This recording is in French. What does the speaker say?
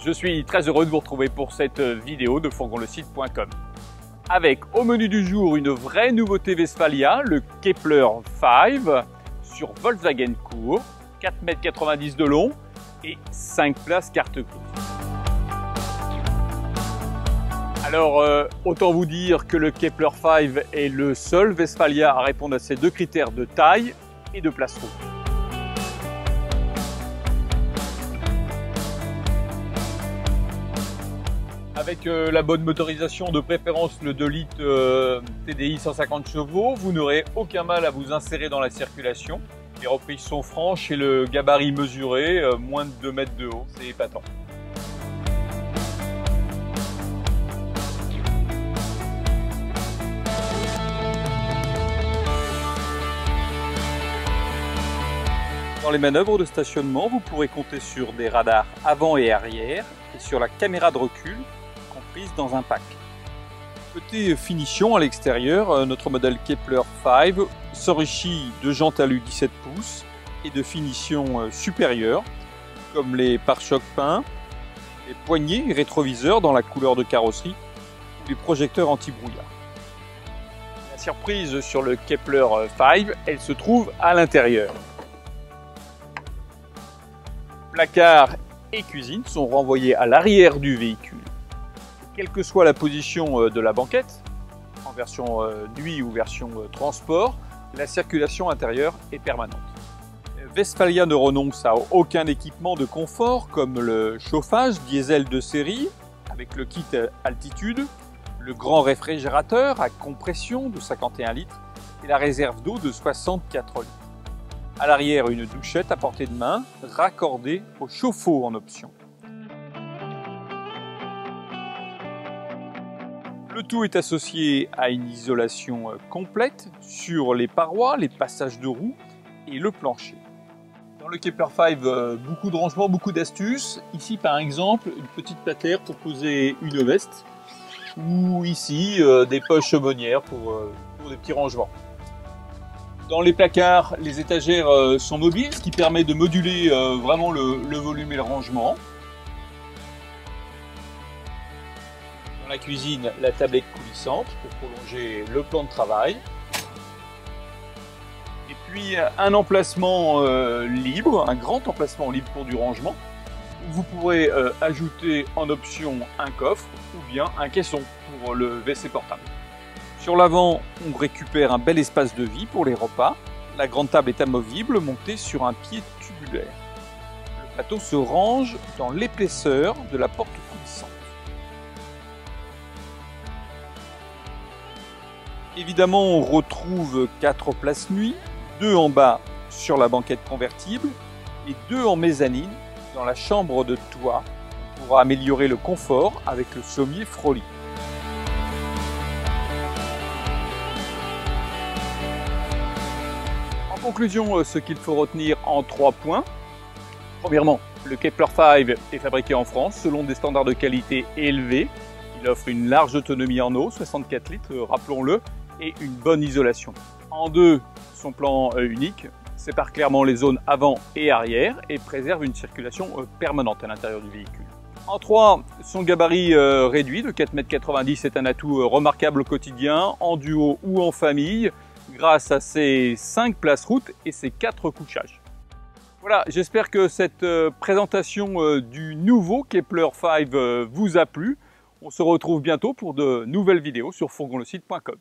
Je suis très heureux de vous retrouver pour cette vidéo de fourgonlecite.com. Avec au menu du jour une vraie nouveauté Westfalia, le Kepler 5 sur Volkswagen Court, 4,90 m de long et 5 places carte grise. Alors, autant vous dire que le Kepler 5 est le seul Westfalia à répondre à ces deux critères de taille et de place route. Avec la bonne motorisation, de préférence le 2 litres TDI 150 chevaux, vous n'aurez aucun mal à vous insérer dans la circulation. Les reprises sont franches et le gabarit mesuré, moins de 2 mètres de haut, c'est épatant. Dans les manœuvres de stationnement, vous pourrez compter sur des radars avant et arrière et sur la caméra de recul comprise dans un pack. Côté finition à l'extérieur, notre modèle Kepler 5 s'enrichit de jantes alu 17 pouces et de finitions supérieures comme les pare-chocs peints, les poignées et rétroviseurs dans la couleur de carrosserie ou les projecteurs anti-brouillard. La surprise sur le Kepler 5, elle se trouve à l'intérieur. Placard et cuisine sont renvoyés à l'arrière du véhicule. Quelle que soit la position de la banquette, en version nuit ou version transport, la circulation intérieure est permanente. Westfalia ne renonce à aucun équipement de confort comme le chauffage diesel de série avec le kit altitude, le grand réfrigérateur à compression de 51 litres et la réserve d'eau de 64 litres. À l'arrière, une douchette à portée de main, raccordée au chauffe-eau en option. Le tout est associé à une isolation complète sur les parois, les passages de roues et le plancher. Dans le Kepler 5, beaucoup de rangements, beaucoup d'astuces. Ici, par exemple, une petite patère pour poser une veste ou ici, des poches aumônières pour des petits rangements. Dans les placards, les étagères sont mobiles, ce qui permet de moduler vraiment le volume et le rangement. Dans la cuisine, la tablette coulissante pour prolonger le plan de travail. Et puis un emplacement libre, un grand emplacement libre pour du rangement. Vous pourrez ajouter en option un coffre ou bien un caisson pour le WC portable. Sur l'avant, on récupère un bel espace de vie pour les repas. La grande table est amovible, montée sur un pied tubulaire. Le plateau se range dans l'épaisseur de la porte coulissante. Évidemment, on retrouve 4 places nuit, 2 en bas sur la banquette convertible et 2 en mezzanine dans la chambre de toit pour améliorer le confort avec le sommier Froli. En conclusion, ce qu'il faut retenir en 3 points. Premièrement, le Kepler 5 est fabriqué en France selon des standards de qualité élevés. Il offre une large autonomie en eau, 64 litres, rappelons-le, et une bonne isolation. En 2, son plan unique sépare clairement les zones avant et arrière et préserve une circulation permanente à l'intérieur du véhicule. En 3, son gabarit réduit de 4,90 m est un atout remarquable au quotidien, en duo ou en famille, grâce à ses 5 places route et ses 4 couchages. Voilà, j'espère que cette présentation du nouveau Kepler 5 vous a plu. On se retrouve bientôt pour de nouvelles vidéos sur fourgonlecite.com.